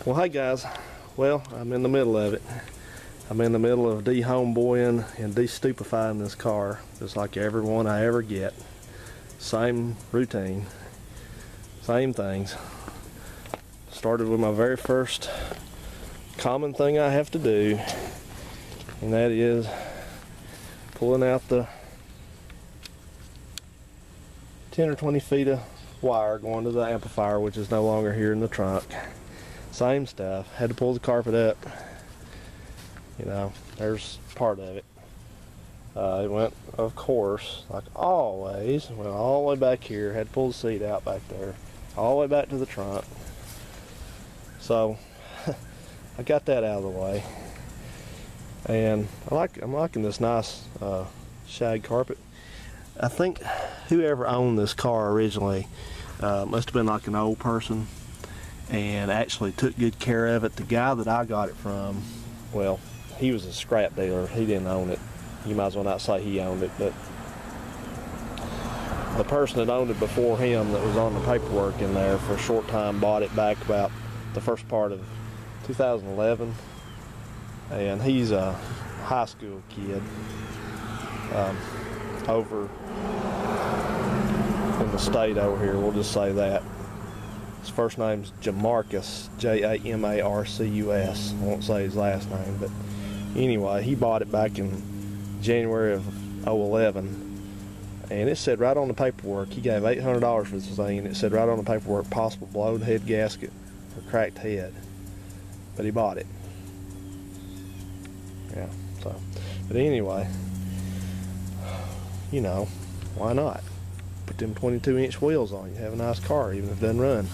Well, hey guys, well, I'm in the middle of it. I'm in the middle of de-homeboying and de-stupefying this car, just like every one I ever get. Same routine, same things. Started with my very first common thing I have to do, and that is pulling out the 10 or 20 feet of wire going to the amplifier, which is no longer here in the trunk. Same stuff. Had to pull the carpet up. You know, there's part of it. It went, of course, like always, went all the way back here. Had to pull the seat out back there, all the way back to the trunk. So I got that out of the way, and I'm liking this nice shag carpet. I think whoever owned this car originally must have been like an old person and actually took good care of it. The guy that I got it from, well, he was a scrap dealer. He didn't own it. You might as well not say he owned it, but the person that owned it before him that was on the paperwork in there for a short time bought it back about the first part of 2011, and he's a high school kid over in the state over here, we'll just say that. His first name's Jamarcus, Jamarcus. I won't say his last name, but anyway, he bought it back in January of 2011, and it said right on the paperwork, he gave $800 for this thing, and it said right on the paperwork, possible blown head gasket or cracked head, but he bought it. Yeah, so, but anyway, you know, why not? Put them 22-inch wheels on, you have a nice car, even if it doesn't run.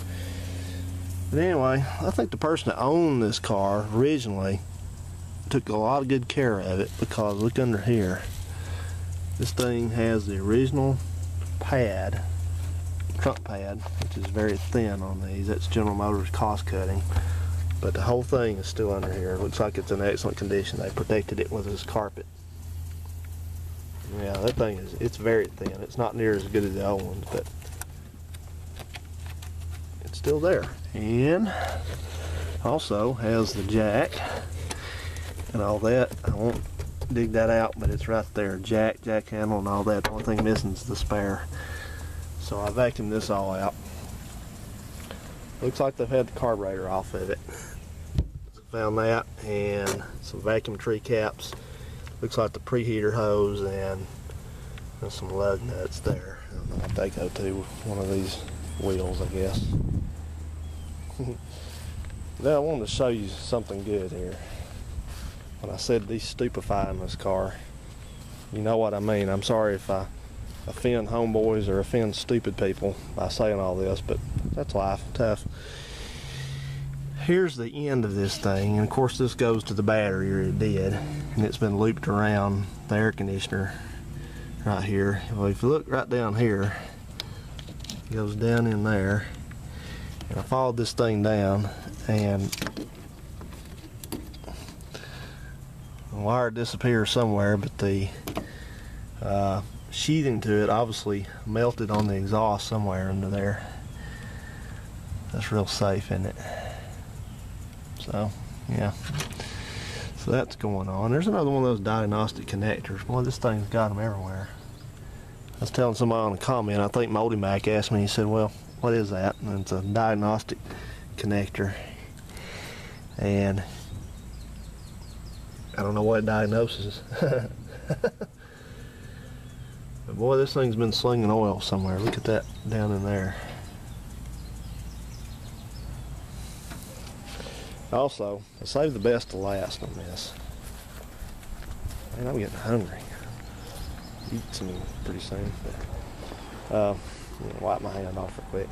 But anyway, I think the person that owned this car originally took a lot of good care of it, because look under here. This thing has the original pad, trunk pad, which is very thin on these. That's General Motors cost cutting. But the whole thing is still under here. It looks like it's in excellent condition. They protected it with this carpet. Yeah, that thing it's very thin. It's not near as good as the old ones, but it's still there. And also has the jack and all that. I won't dig that out, but it's right there. Jack handle and all that. The only thing missing is the spare. So I vacuumed this all out. Looks like they've had the carburetor off of it. Found that, and some vacuum tree caps. Looks like the preheater hose and some lug nuts there. I don't know what they go to. One of these wheels, I guess. Now I wanted to show you something good here. When I said de-stupefying this car, you know what I mean. I'm sorry if I offend homeboys or offend stupid people by saying all this, but that's life, tough. Here's the end of this thing, and of course this goes to the battery, or it did, and it's been looped around the air conditioner right here. Well, if you look right down here, it goes down in there, and I followed this thing down, and the wire disappears somewhere, but the sheathing to it obviously melted on the exhaust somewhere under there. That's real safe, isn't it? So, yeah. So that's going on. There's another one of those diagnostic connectors. Boy, this thing's got them everywhere. I was telling somebody on a comment, I think Moldy Mac asked me, he said, well, what is that? And it's a diagnostic connector. And I don't know what it diagnoses. But boy, this thing's been slinging oil somewhere. Look at that down in there. Also, I saved the best to last on this. Man, I'm getting hungry. Eat some pretty soon. But, wipe my hand off real quick.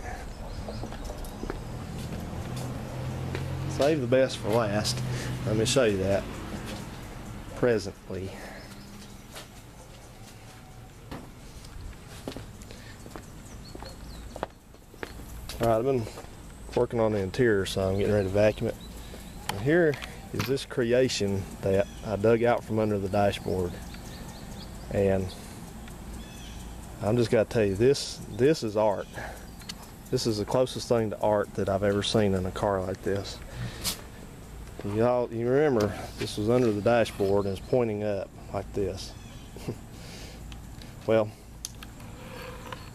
Save the best for last. Let me show you that. Presently. Alright, I've been working on the interior, so I'm getting ready to vacuum it. And here is this creation that I dug out from under the dashboard, and I'm just got to tell you, this is art. This is the closest thing to art that I've ever seen in a car like this. You remember, this was under the dashboard and it's pointing up like this. Well,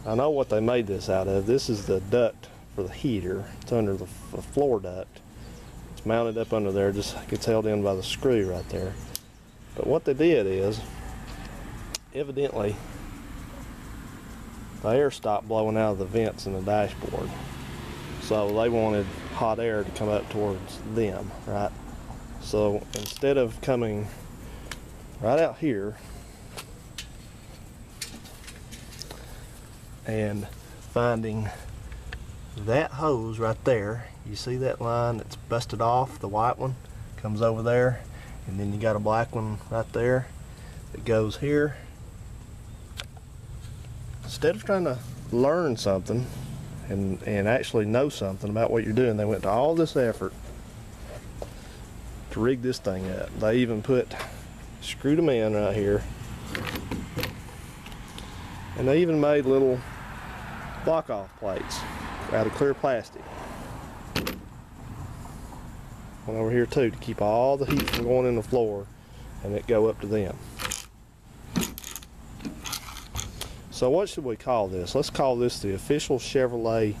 I know what they made this out of. This is the duct for the heater. It's under the floor duct. It's mounted up under there, just gets held in by the screw right there. But what they did is, evidently, the air stopped blowing out of the vents in the dashboard. So they wanted hot air to come up towards them, right? So instead of coming right out here and finding that hose right there, you see that line that's busted off, the white one comes over there, and then you got a black one right there that goes here. Instead of trying to learn something and actually know something about what you're doing, they went to all this effort to rig this thing up. They even screwed them in right here, and they even made little block off plates out of clear plastic. One over here too, to keep all the heat from going in the floor and it go up to them. So what should we call this? Let's call this the official Chevrolet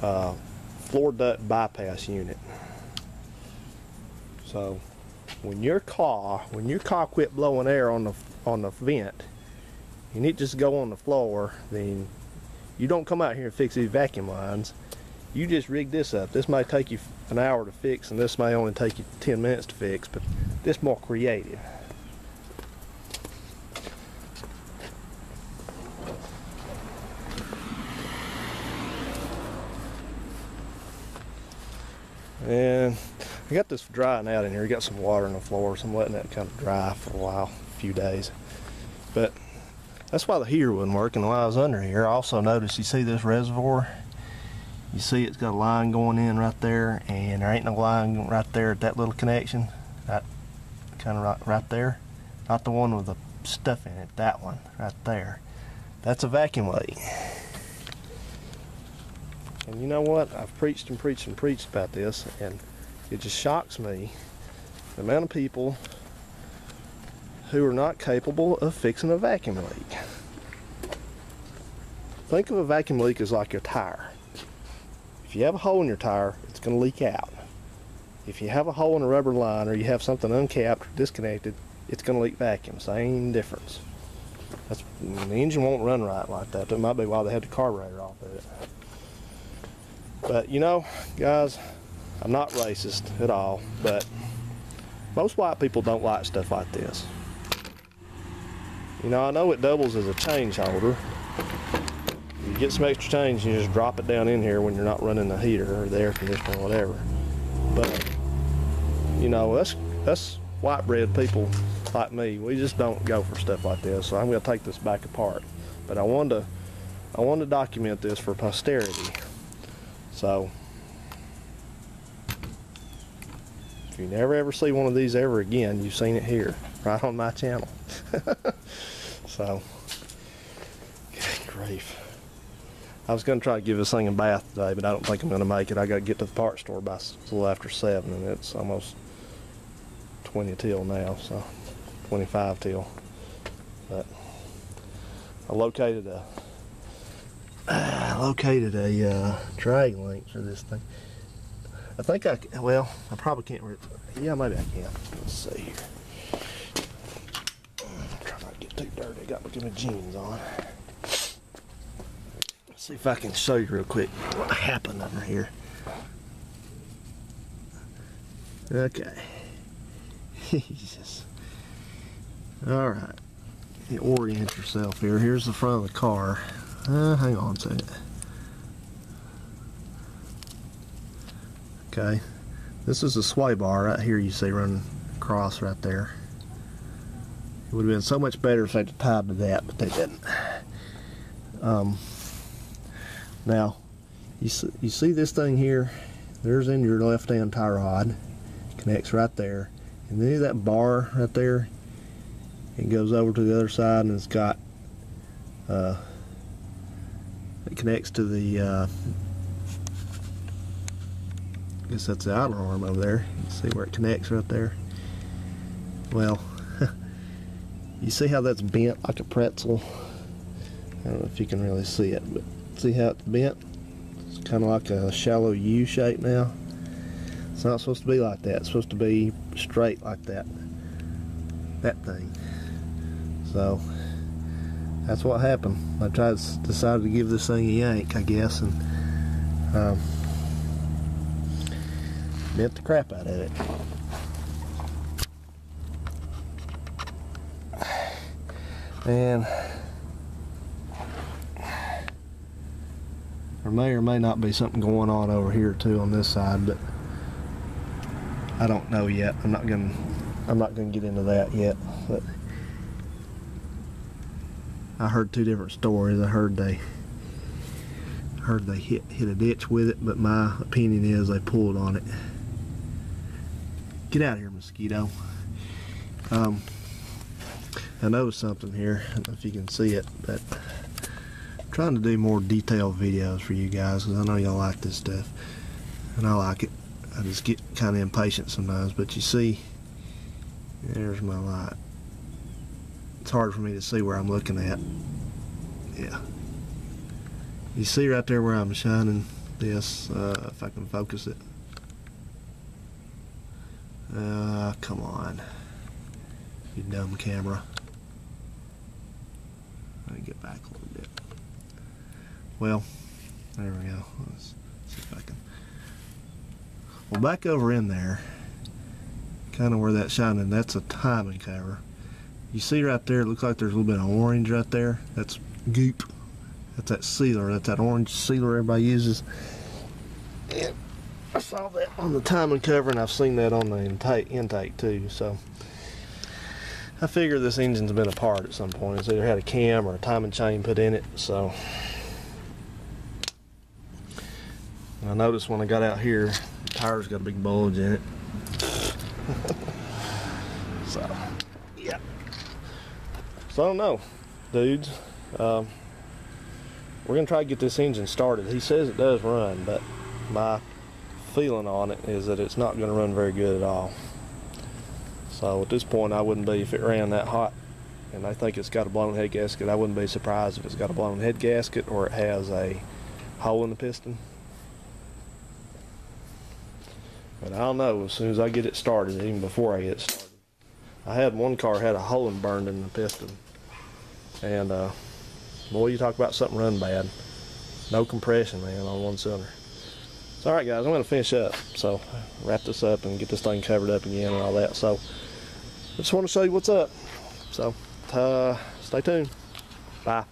floor duct bypass unit. So when your car quit blowing air on the vent, and it just go on the floor, then you don't come out here and fix these vacuum lines. You just rig this up. This may take you an hour to fix, and this may only take you 10 minutes to fix, but this more creative. And I got this drying out in here. You got some water on the floor, so I'm letting that kind of dry for a while, a few days. But that's why the heater wasn't working while I was under here. I also noticed, you see this reservoir? You see it's got a line going in right there, and there ain't no line right there at that little connection. That kind of right there. Not the one with the stuff in it, that one right there. That's a vacuum leak. And you know what? I've preached and preached and preached about this, and it just shocks me the amount of people who are not capable of fixing a vacuum leak. Think of a vacuum leak as like your tire. If you have a hole in your tire, it's going to leak out. If you have a hole in a rubber line, or you have something uncapped or disconnected, it's going to leak vacuum. Same difference. The engine won't run right like that. That might be why they had the carburetor off of it. But you know, guys, I'm not racist at all, but most white people don't like stuff like this. You know, I know it doubles as a change holder. You get some extra change, you just drop it down in here when you're not running the heater or the air conditioner or whatever. But you know, us white bread people like me, we just don't go for stuff like this. So I'm going to take this back apart. But I wanted to document this for posterity. So if you never ever see one of these ever again, you've seen it here, right on my channel. So, good grief. I was going to try to give this thing a bath today, but I don't think I'm going to make it. I got to get to the parts store by a little after 7, and it's almost 20 till now, so 25 till. But I located a drag link for this thing. I think I probably can't. Yeah, maybe I can. Let's see here. Try not to get too dirty. I got to look at my jeans on. Let's see if I can show you real quick what happened under here. Okay. Jesus. All right. You orient yourself here. Here's the front of the car. Hang on a second. Okay, this is a sway bar right here you see running across right there. It would have been so much better if they'd tied to that, but they didn't. Now, you see this thing here? There's in your left-hand tie rod. Connects right there. And then that bar right there, it goes over to the other side, and it's got it connects to the I guess that's the outer arm over there. You can see where it connects right there. Well, you see how that's bent like a pretzel? I don't know if you can really see it, but see how it's bent? It's kind of like a shallow U shape now. It's not supposed to be like that. It's supposed to be straight like that. That thing. So that's what happened. I decided to give this thing a yank, I guess, and bent the crap out of it. And there may or may not be something going on over here too on this side, but I don't know yet. I'm not gonna get into that yet. But I heard two different stories. I heard they hit a ditch with it, but my opinion is they pulled on it. Get out of here, mosquito. I noticed something here. I don't know if you can see it, but I'm trying to do more detailed videos for you guys because I know y'all like this stuff, and I like it. I just get kind of impatient sometimes, but you see, there's my light. It's hard for me to see where I'm looking at. Yeah. You see right there where I'm shining this, if I can focus it. Come on. You dumb camera. Let me get back a little bit. Well, there we go. Let's see if I can. Well, back over in there, kind of where that's shining, that's a timing cover. You see right there, it looks like there's a little bit of orange right there. That's goop. That's that sealer. That's that orange sealer everybody uses. And I saw that on the timing cover, and I've seen that on the intake too. So I figure this engine's been apart at some point. It's either had a cam or a timing chain put in it. So and I noticed when I got out here, the tire's got a big bulge in it. So yeah. So I don't know, dudes. We're gonna try to get this engine started. He says it does run, but my feeling on it is that it's not gonna run very good at all. So at this point, I wouldn't be, if it ran that hot and I think it's got a blown head gasket, I wouldn't be surprised if it's got a blown head gasket or it has a hole in the piston. But I don't know, as soon as I get it started, even before I get it started. I had one car had a hole burned in the piston. And boy, you talk about something running bad. No compression, man, on one cylinder. So alright guys, I'm going to finish up. So wrap this up and get this thing covered up again and all that. So I just want to show you what's up. So stay tuned. Bye.